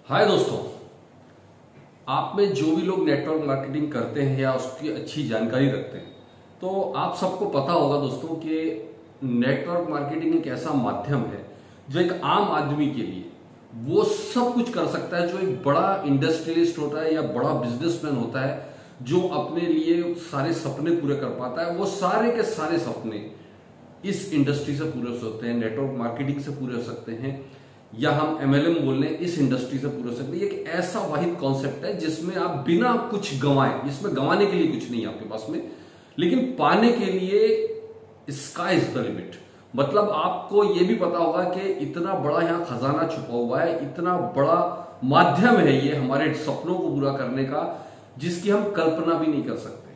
हाय दोस्तों, आप में जो भी लोग नेटवर्क मार्केटिंग करते हैं या उसकी अच्छी जानकारी रखते हैं, तो आप सबको पता होगा दोस्तों कि नेटवर्क मार्केटिंग एक ऐसा माध्यम है जो एक आम आदमी के लिए वो सब कुछ कर सकता है जो एक बड़ा इंडस्ट्रियलिस्ट होता है या बड़ा बिजनेसमैन होता है, जो अपने लिए सारे सपने पूरे कर पाता है। वो सारे के सारे सपने इस इंडस्ट्री से पूरे हो सकते हैं, नेटवर्क मार्केटिंग से पूरे हो सकते हैं, या हम एमएलएम बोल लें इस इंडस्ट्री से पूरे हो सकते हैं। एक ऐसा वाहिद कॉन्सेप्ट है जिसमें आप बिना कुछ गंवाए, इसमें गंवाने के लिए कुछ नहीं है आपके पास में, लेकिन पाने के लिए स्काई इज द लिमिट। मतलब आपको यह भी पता होगा कि इतना बड़ा यहां खजाना छुपा हुआ है, इतना बड़ा माध्यम है ये हमारे सपनों को पूरा करने का, जिसकी हम कल्पना भी नहीं कर सकते।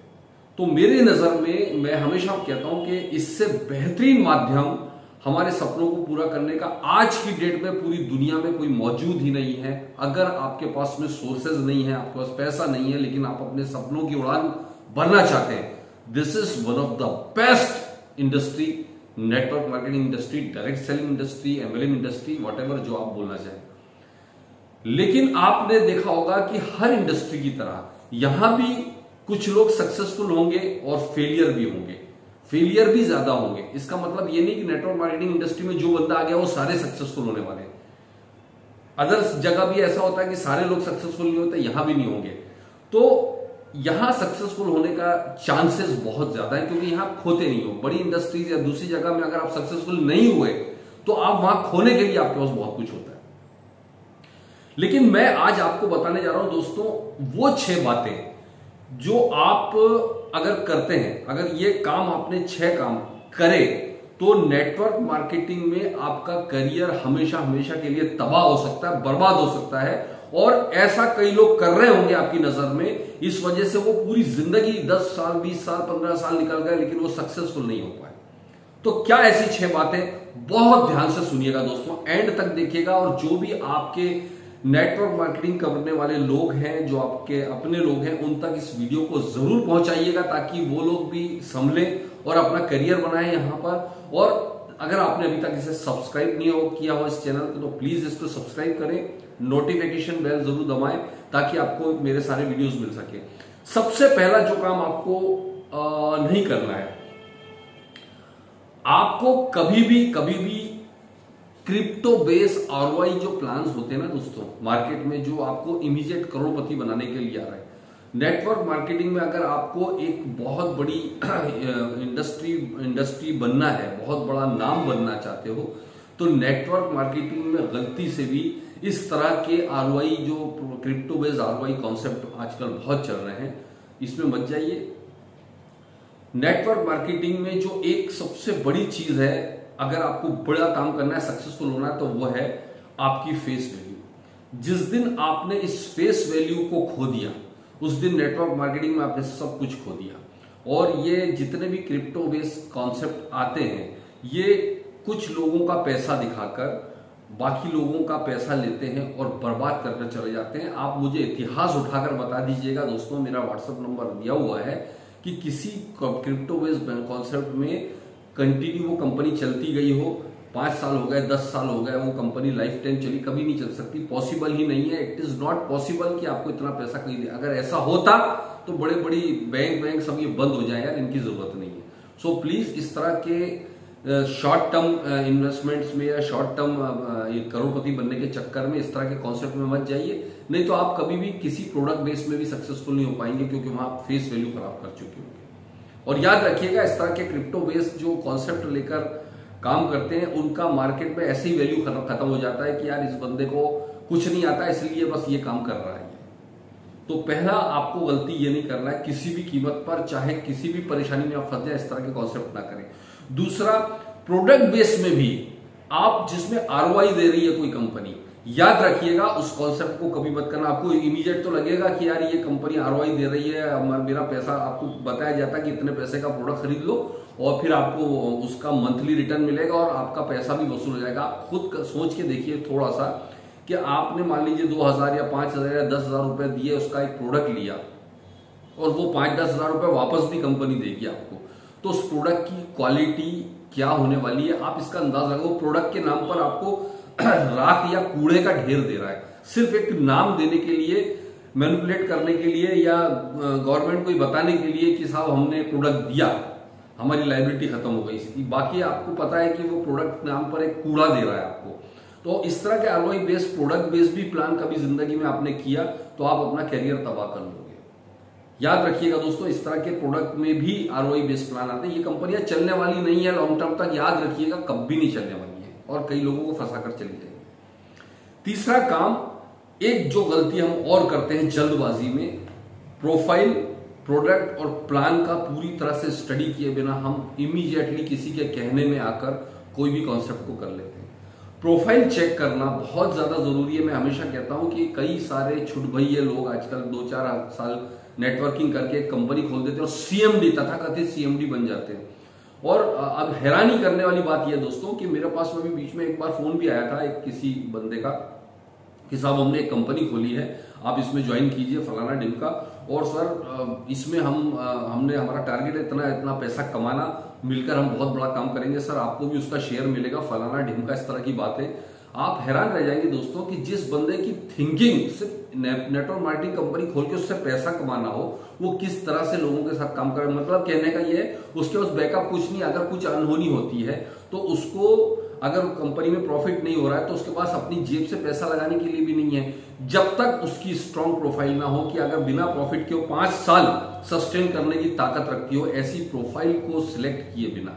तो मेरे नजर में मैं हमेशा कहता हूं कि इससे बेहतरीन माध्यम हमारे सपनों को पूरा करने का आज की डेट में पूरी दुनिया में कोई मौजूद ही नहीं है। अगर आपके पास में सोर्सेज नहीं है, आपके पास पैसा नहीं है, लेकिन आप अपने सपनों की उड़ान भरना चाहते हैं, this is one of the best industry, network marketing industry, direct selling industry, MLM industry, whatever जो आप बोलना चाहें। लेकिन आपने देखा होगा कि हर इंडस्ट्री की तरह यहां भी कुछ लोग सक्सेसफुल होंगे और फेलियर भी होंगे, फेलियर भी ज्यादा होंगे। इसका मतलब यह नहीं कि नेटवर्क मार्केटिंग इंडस्ट्री में जो बंदा आ गया वो सारे सक्सेसफुल होने वाले हैं। अदर जगह भी ऐसा होता है कि सारे लोग सक्सेसफुल नहीं होते, यहां भी नहीं होंगे। तो यहां सक्सेसफुल होने का चांसेस बहुत ज्यादा है, क्योंकि यहां खोते नहीं हो। बड़ी इंडस्ट्रीज या दूसरी जगह में अगर आप सक्सेसफुल नहीं हुए तो आप वहां खोने के लिए आपके पास बहुत कुछ होता है। लेकिन मैं आज आपको बताने जा रहा हूं दोस्तों वो 6 बातें जो आप अगर करते हैं, अगर ये काम आपने 6 काम करे तो नेटवर्क मार्केटिंग में आपका करियर हमेशा हमेशा के लिए तबाह हो सकता है, बर्बाद हो सकता है। और ऐसा कई लोग कर रहे होंगे आपकी नजर में, इस वजह से वो पूरी जिंदगी 10 साल 20 साल 15 साल निकल गए लेकिन वो सक्सेसफुल नहीं हो पाए। तो क्या ऐसी 6 बातें, बहुत ध्यान से सुनिएगा दोस्तों, एंड तक देखिएगा। और जो भी आपके नेटवर्क मार्केटिंग करने वाले लोग हैं, जो आपके अपने लोग हैं, उन तक इस वीडियो को जरूर पहुंचाइएगा ताकि वो लोग भी संभलें और अपना करियर बनाएं यहां पर। और अगर आपने अभी तक इसे सब्सक्राइब नहीं किया हो इस चैनल को, तो प्लीज इसको सब्सक्राइब करें, नोटिफिकेशन बेल जरूर दबाएं ताकि आपको मेरे सारे वीडियोस मिल सके। सबसे पहला जो काम आपको नहीं करना है, आपको कभी भी क्रिप्टो बेस आरओआई जो प्लान्स होते हैं ना दोस्तों मार्केट में, जो आपको इमीडिएट करोड़पति बनाने के लिए आ रहे हैं, नेटवर्क मार्केटिंग में अगर आपको एक बहुत बड़ी इंडस्ट्री बनना है, बहुत बड़ा नाम बनना चाहते हो, तो नेटवर्क मार्केटिंग में गलती से भी इस तरह के आरओआई जो क्रिप्टो बेस्ड आरओआई कॉन्सेप्ट आजकल बहुत चल रहे हैं, इसमें मत जाइए। नेटवर्क मार्केटिंग में जो एक सबसे बड़ी चीज है, अगर आपको बड़ा काम करना है, सक्सेसफुल होना है, तो वो है आपकी फेस वैल्यू। जिस दिन आपने इस फेस वैल्यू को खो दिया, उस दिन नेटवर्क मार्केटिंग में आपने सब कुछ खो दिया। और ये जितने भी क्रिप्टो बेस्ड कॉन्सेप्ट आते हैं, ये कुछ लोगों का पैसा दिखाकर बाकी लोगों का पैसा लेते हैं और बर्बाद करके चले जाते हैं। आप मुझे इतिहास उठाकर बता दीजिएगा दोस्तों, मेरा व्हाट्सएप नंबर दिया हुआ है, कि किसी क्रिप्टो बेस्ड कॉन्सेप्ट में कंटिन्यू वो कंपनी चलती गई हो, 5 साल हो गए, 10 साल हो गए, वो कंपनी लाइफ टाइम चली, कभी नहीं चल सकती, पॉसिबल ही नहीं है। इट इज नॉट पॉसिबल कि आपको इतना पैसा कहीं दे। अगर ऐसा होता तो बड़े बड़ी बैंक सब ये बंद हो जाए यार, इनकी जरूरत नहीं है। सो प्लीज इस तरह के शॉर्ट टर्म इन्वेस्टमेंट्स में या शॉर्ट टर्म करोड़पति बनने के चक्कर में इस तरह के कॉन्सेप्ट में मत जाइए, नहीं तो आप कभी भी किसी प्रोडक्ट बेस में भी सक्सेसफुल नहीं हो पाएंगे, क्योंकि वहां आप फेस वैल्यू खराब कर चुके होंगे। और याद रखिएगा, इस तरह के क्रिप्टो बेस्ड जो कॉन्सेप्ट लेकर काम करते हैं, उनका मार्केट में ऐसे ही वैल्यू खत्म हो जाता है कि यार इस बंदे को कुछ नहीं आता, इसलिए बस ये काम कर रहा है। तो पहला आपको गलती ये नहीं करना है, किसी भी कीमत पर, चाहे किसी भी परेशानी में आप फंस जाए, इस तरह के कॉन्सेप्ट ना करें। दूसरा, प्रोडक्ट बेस में भी आप जिसमें आरओआई दे रही है कोई कंपनी, याद रखिएगा उस कॉन्सेप्ट को कभी मत करना। आपको इमीडिएट तो लगेगा कि यार ये कंपनी आरओआई दे रही है, मेरा पैसा, आपको बताया जाता है कि इतने पैसे का प्रोडक्ट खरीद लो और फिर आपको उसका मंथली रिटर्न मिलेगा और आपका पैसा भी वसूल हो जाएगा। आप खुद सोच के देखिए थोड़ा सा, कि आपने मान लीजिए 2000 या 5000 या 10,000 रुपए दिए, उसका एक प्रोडक्ट लिया और वो 5-10 हजार रुपए वापस भी कंपनी देगी आपको, तो उस प्रोडक्ट की क्वालिटी क्या होने वाली है आप इसका अंदाजा लगाओ। प्रोडक्ट के नाम पर आपको राख या कूड़े का ढेर दे रहा है। सिर्फ एक नाम देने के लिए, मैनिपुलेट करने के लिए, या गवर्नमेंट को ये बताने के लिए कि साहब हमने प्रोडक्ट दिया, हमारी लाइबिलिटी खत्म हो गई इसकी। बाकी आपको पता है कि वो प्रोडक्ट नाम पर एक कूड़ा दे रहा है आपको। तो इस तरह के एलॉय बेस्ड, प्रोडक्ट बेस्ड भी प्लान कभी जिंदगी में आपने किया तो आप अपना कैरियर तबाह कर लोगे। याद रखिएगा दोस्तों, इस तरह के प्रोडक्ट में भी आरओआई बेस्ड प्लान आते हैं। ये कंपनियां चलने वाली नहीं है लॉन्ग टर्म तक, याद रखिएगा, कभी नहीं चलने वाली है और कई लोगों को फंसा कर चली जाएगी। तीसरा काम, एक जो गलती हम और करते हैं जल्दबाजी में, प्रोफाइल, प्रोडक्ट और प्लान का पूरी तरह से स्टडी किए बिना हम इमीडिएटली किसी के कहने में आकर कोई भी कॉन्सेप्ट को कर लेते हैं। प्रोफाइल चेक करना बहुत ज्यादा जरूरी है। मैं हमेशा कहता हूं कि कई सारे छुटभइये लोग आजकल 2-4 साल नेटवर्किंग करके एक कंपनी खोल देते हैं और सीएमडी, तथाकथित सीएमडी बन जाते हैं। और अब हैरानी करने वाली बात यह दोस्तों कि मेरे पास में भी बीच में एक बार फोन भी आया था एक किसी बंदे का कि साहब हमने एक कंपनी खोली है, आप इसमें ज्वाइन कीजिए फलाना ढिमका, और सर इसमें हमने हमारा टारगेट है इतना इतना पैसा कमाना, मिलकर हम बहुत बड़ा काम करेंगे सर, आपको भी उसका शेयर मिलेगा फलाना ढिमका, इस तरह की बातें। आप हैरान रह जाएंगे दोस्तों कि जिस बंदे की थिंकिंग सिर्फ नेटवर्क मार्केटिंग कंपनी खोल के उससे पैसा कमाना हो, वो किस तरह से लोगों के साथ काम करे। मतलब कहने का ये है, उसके पास बैकअप कुछ नहीं, अगर कुछ अनहोनी होती है तो उसको, अगर कंपनी में प्रॉफिट नहीं हो रहा है तो उसके पास अपनी जेब से पैसा लगाने के लिए भी नहीं है। जब तक उसकी स्ट्रॉन्ग प्रोफाइल ना हो कि अगर बिना प्रॉफिट के वो 5 साल सस्टेन करने की ताकत रखती हो, ऐसी प्रोफाइल को सिलेक्ट किए बिना,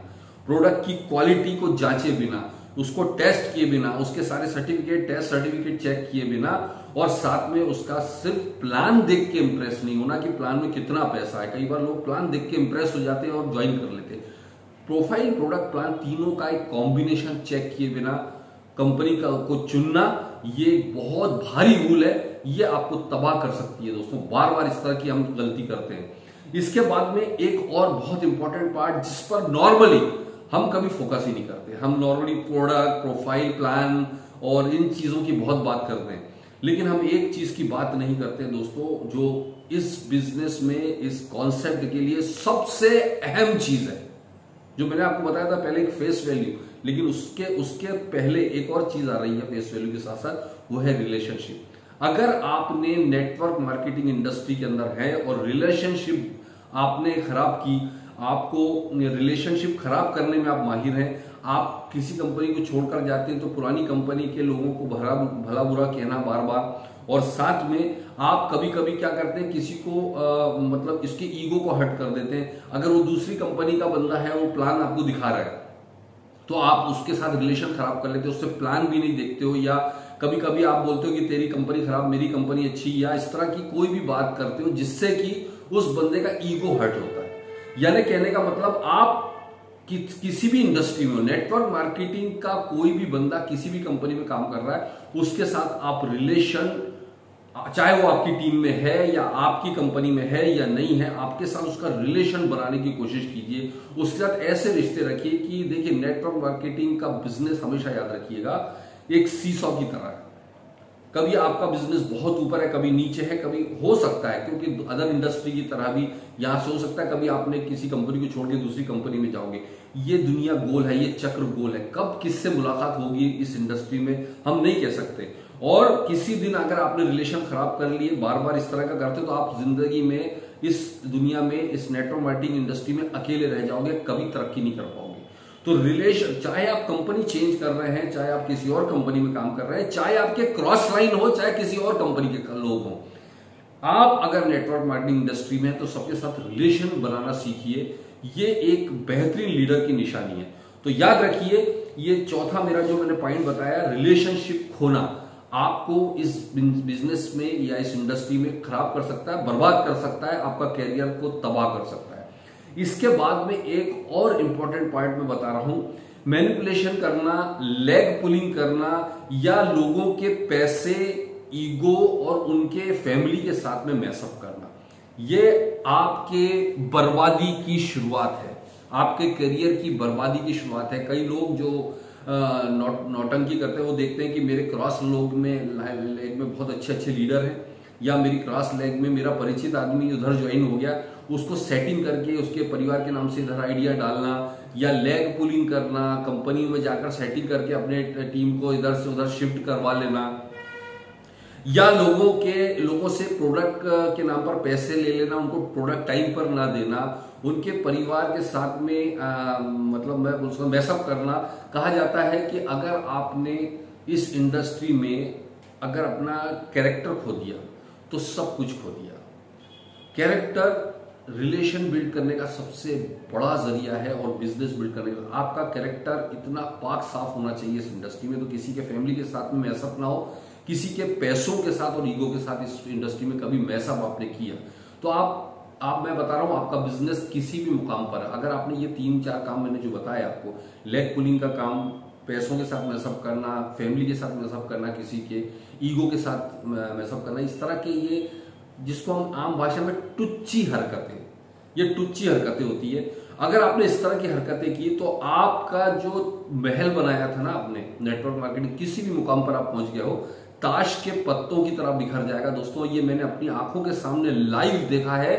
प्रोडक्ट की क्वालिटी को जांचे बिना, उसको टेस्ट किए बिना, उसके सारे सर्टिफिकेट, टेस्ट सर्टिफिकेट चेक किए बिना, और साथ में उसका सिर्फ प्लान देख के इंप्रेस नहीं होना कि प्लान में कितना पैसा है। कई बार लोग प्लान देख के इंप्रेस हो जाते हैं और ज्वाइन कर लेते हैं। प्रोफाइल, प्रोडक्ट, प्लान तीनों का एक कॉम्बिनेशन चेक किए बिना कंपनी को चुनना, ये बहुत भारी भूल है, ये आपको तबाह कर सकती है दोस्तों। बार बार इस तरह की हम गलती करते हैं। इसके बाद में एक और बहुत इंपॉर्टेंट पार्ट जिस पर नॉर्मली हम कभी फोकस ही नहीं करते, हम नॉर्मली प्रोडक्ट, प्रोफाइल, प्लान और इन चीजों की बहुत बात करते हैं, लेकिन हम एक चीज की बात नहीं करते दोस्तों, जो इस बिजनेस में, इस कॉन्सेप्ट के लिए सबसे अहम चीज है, जो मैंने आपको बताया था पहले, एक फेस वैल्यू, लेकिन उसके पहले एक और चीज आ रही है फेस वैल्यू के साथ साथ, वो है रिलेशनशिप। अगर आपने नेटवर्क मार्केटिंग इंडस्ट्री के अंदर है और रिलेशनशिप आपने खराब की, आपको रिलेशनशिप खराब करने में आप माहिर हैं, आप किसी कंपनी को छोड़कर जाते हैं तो पुरानी कंपनी के लोगों को भला बुरा कहना बार बार, और साथ में आप कभी कभी क्या करते हैं, किसी को मतलब इसके ईगो को हर्ट कर देते हैं। अगर वो दूसरी कंपनी का बंदा है, वो प्लान आपको दिखा रहा है, तो आप उसके साथ रिलेशन खराब कर लेते हो, उससे प्लान भी नहीं देखते हो, या कभी कभी आप बोलते हो कि तेरी कंपनी खराब, मेरी कंपनी अच्छी, या इस तरह की कोई भी बात करते हो जिससे कि उस बंदे का ईगो हर्ट होता है। यानी कहने का मतलब, आप किसी भी इंडस्ट्री में, नेटवर्क मार्केटिंग का कोई भी बंदा किसी भी कंपनी में काम कर रहा है, उसके साथ आप रिलेशन, चाहे वो आपकी टीम में है या आपकी कंपनी में है या नहीं है, आपके साथ उसका रिलेशन बनाने की कोशिश कीजिए। उसके साथ ऐसे रिश्ते रखिए कि देखिए, नेटवर्क मार्केटिंग का बिजनेस हमेशा याद रखिएगा एक सीसॉ की तरह है। कभी आपका बिजनेस बहुत ऊपर है, कभी नीचे है, कभी हो सकता है, क्योंकि अदर इंडस्ट्री की तरह भी यहां से हो सकता है, कभी आपने किसी कंपनी को छोड़ के दूसरी कंपनी में जाओगे। ये दुनिया गोल है, ये चक्र गोल है, कब किससे मुलाकात होगी इस इंडस्ट्री में हम नहीं कह सकते। और किसी दिन अगर आपने रिलेशन खराब कर लिए, बार बार इस तरह का करते हो, तो आप जिंदगी में, इस दुनिया में, इस नेटवर्क मार्केटिंग इंडस्ट्री में अकेले रह जाओगे, कभी तरक्की नहीं कर पाओगे। तो रिलेशन, चाहे आप कंपनी चेंज कर रहे हैं, चाहे आप किसी और कंपनी में काम कर रहे हैं, चाहे आपके क्रॉस लाइन हो, चाहे किसी और कंपनी के लोग हो, आप अगर नेटवर्क मार्केटिंग इंडस्ट्री में हैं तो सबके साथ रिलेशन बनाना सीखिए। ये एक बेहतरीन लीडर की निशानी है। तो याद रखिए, ये चौथा मेरा जो मैंने पॉइंट बताया, रिलेशनशिप खोना आपको इस बिजनेस में या इस इंडस्ट्री में खराब कर सकता है, बर्बाद कर सकता है, आपका कैरियर को तबाह कर सकता है। इसके बाद में एक और इंपॉर्टेंट पॉइंट मैं बता रहा हूं, मैनिपुलेशन करना, लेग पुलिंग करना, या लोगों के पैसे, ईगो और उनके फैमिली के साथ में मैसअप करना, ये आपके बर्बादी की शुरुआत है, आपके करियर की बर्बादी की शुरुआत है। कई लोग जो नौटंकी करते हैं, वो देखते हैं कि मेरे क्रॉस लेग में बहुत अच्छे अच्छे लीडर हैं, या मेरी क्रॉस लेग में मेरा परिचित आदमी उधर ज्वाइन हो गया, उसको सेटिंग करके उसके परिवार के नाम से इधर आइडिया डालना, या लेग पुलिंग करना, कंपनी में जाकर सेटिंग करके अपने टीम को इधर से उधर शिफ्ट करवा लेना, या लोगों से प्रोडक्ट के नाम पर पैसे ले लेना, उनको प्रोडक्ट टाइम पर ना देना, उनके परिवार के साथ में मतलब मैं बोल सकता हूं मैसअप करना। कहा जाता है कि अगर आपने इस इंडस्ट्री में अगर अपना कैरेक्टर खो दिया तो सब कुछ खो दिया। कैरेक्टर रिलेशन बिल्ड करने का सबसे बड़ा जरिया है और बिजनेस बिल्ड करने का। आपका कैरेक्टर इतना पाक साफ होना चाहिए इस इंडस्ट्री में, तो किसी के फैमिली के साथ में मैसअप ना हो, किसी के पैसों के साथ और ईगो के साथ इस इंडस्ट्री में कभी मैसअप आपने किया तो आप मैं बता रहा हूं आपका बिजनेस किसी भी मुकाम पर, अगर आपने ये 3-4 काम मैंने जो बताया आपको, लेग पुलिंग का काम, पैसों के साथ मैसअप करना, फैमिली के साथ मैसअप करना, किसी के ईगो के साथ मैसअप करना, इस तरह के ये जिसको हम आम भाषा में टुच्ची हरकतें, ये टुच्ची हरकतें होती है। अगर आपने इस तरह की हरकतें की तो आपका जो महल बनाया था ना आपने नेटवर्क मार्केटिंग, किसी भी मुकाम पर आप पहुंच गए हो, ताश के पत्तों की तरह बिखर जाएगा। दोस्तों ये मैंने अपनी आंखों के सामने लाइव देखा है,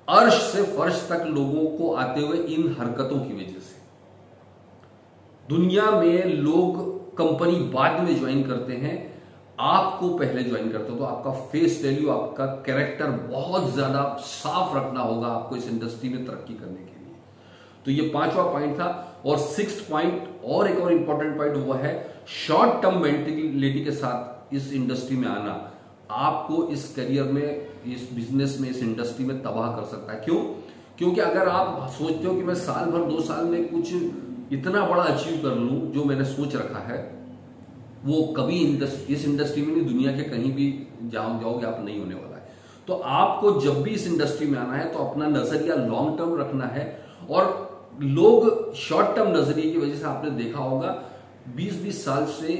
अर्श से फर्श तक लोगों को आते हुए इन हरकतों की वजह से। दुनिया में लोग कंपनी बाद में ज्वाइन करते हैं, आपको पहले ज्वाइन करते हो, तो आपका फेस वैल्यू, आपका कैरेक्टर बहुत ज्यादा साफ रखना होगा आपको इस इंडस्ट्री में तरक्की करने के लिए। तो ये 5वां पॉइंट था। और 6th पॉइंट और एक और इंपॉर्टेंट पॉइंट हुआ है शॉर्ट टर्म मेंटेलिटी के साथ इस इंडस्ट्री में आना आपको इस करियर में, इस बिजनेस में, इस इंडस्ट्री में तबाह कर सकता है। क्यों? क्योंकि अगर आप सोचते हो कि मैं साल भर 2 साल में कुछ इतना बड़ा अचीव कर लूं जो मैंने सोच रखा है, वो कभी इस इंडस्ट्री में नहीं, दुनिया के कहीं भी जाओगे आप, नहीं होने वाला है। तो आपको जब भी इस इंडस्ट्री में आना है तो अपना नजरिया लॉन्ग टर्म रखना है। और लोग शॉर्ट टर्म नजरिए की वजह से आपने देखा होगा 20-20 साल से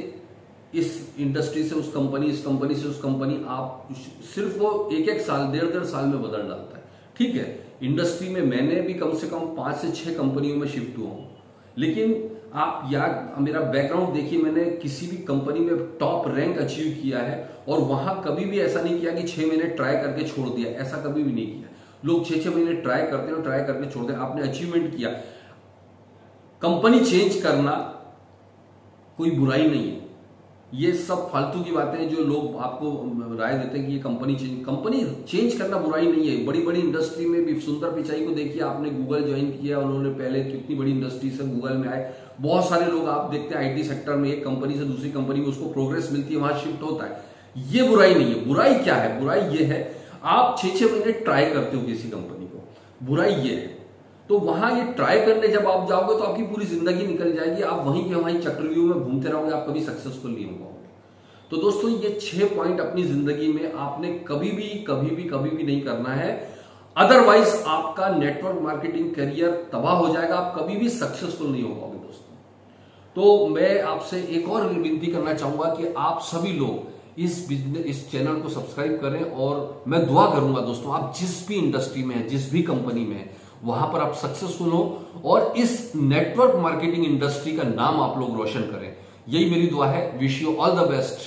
इस इंडस्ट्री से उस कंपनी, इस कंपनी से उस कंपनी, आप सिर्फ वो 1-1 साल, 1.5 साल में बदल डालता है। ठीक है, इंडस्ट्री में मैंने भी कम से कम 5 से 6 कंपनियों में शिफ्ट हुआ हूं, लेकिन आप यार मेरा बैकग्राउंड देखिए, मैंने किसी भी कंपनी में टॉप रैंक अचीव किया है और वहां कभी भी ऐसा नहीं किया कि 6 महीने ट्राई करके छोड़ दिया, ऐसा कभी भी नहीं किया। लोग 6-6 महीने ट्राई करते हैं, ट्राई करके छोड़ते हैं। आपने अचीवमेंट किया। कंपनी चेंज करना कोई बुराई नहीं है, ये सब फालतू की बातें हैं जो लोग आपको राय देते हैं कि ये कंपनी चेंज करना बुराई नहीं है। बड़ी बड़ी इंडस्ट्री में भी सुंदर पिचाई को देखिए, आपने गूगल ज्वाइन किया, उन्होंने पहले कितनी बड़ी इंडस्ट्री से गूगल में आए। बहुत सारे लोग आप देखते हैं आईटी सेक्टर में एक कंपनी से दूसरी कंपनी में उसको प्रोग्रेस मिलती है, वहां शिफ्ट होता है। ये बुराई नहीं है। बुराई क्या है? बुराई ये है आप 6-6 महीने ट्राई करते हो किसी कंपनी को, बुराई ये है। तो वहां ये ट्राई करने जब आप जाओगे तो आपकी पूरी जिंदगी निकल जाएगी, आप वहीं के वहीं चक्रव्यूह में घूमते रहोगे, आप कभी सक्सेसफुल नहीं हो पाओगे। तो दोस्तों ये 6 पॉइंट अपनी जिंदगी में आपने कभी भी नहीं करना है, अदरवाइज आपका नेटवर्क मार्केटिंग करियर तबाह हो जाएगा, आप कभी भी सक्सेसफुल नहीं हो पाओगे दोस्तों। तो मैं आपसे एक और विनती करना चाहूंगा कि आप सभी लोग इस चैनल को सब्सक्राइब करें, और मैं दुआ करूंगा दोस्तों आप जिस भी इंडस्ट्री में है, जिस भी कंपनी में है, वहां पर आप सक्सेसफुल हो और इस नेटवर्क मार्केटिंग इंडस्ट्री का नाम आप लोग रोशन करें। यही मेरी दुआ है। Wish you all the best.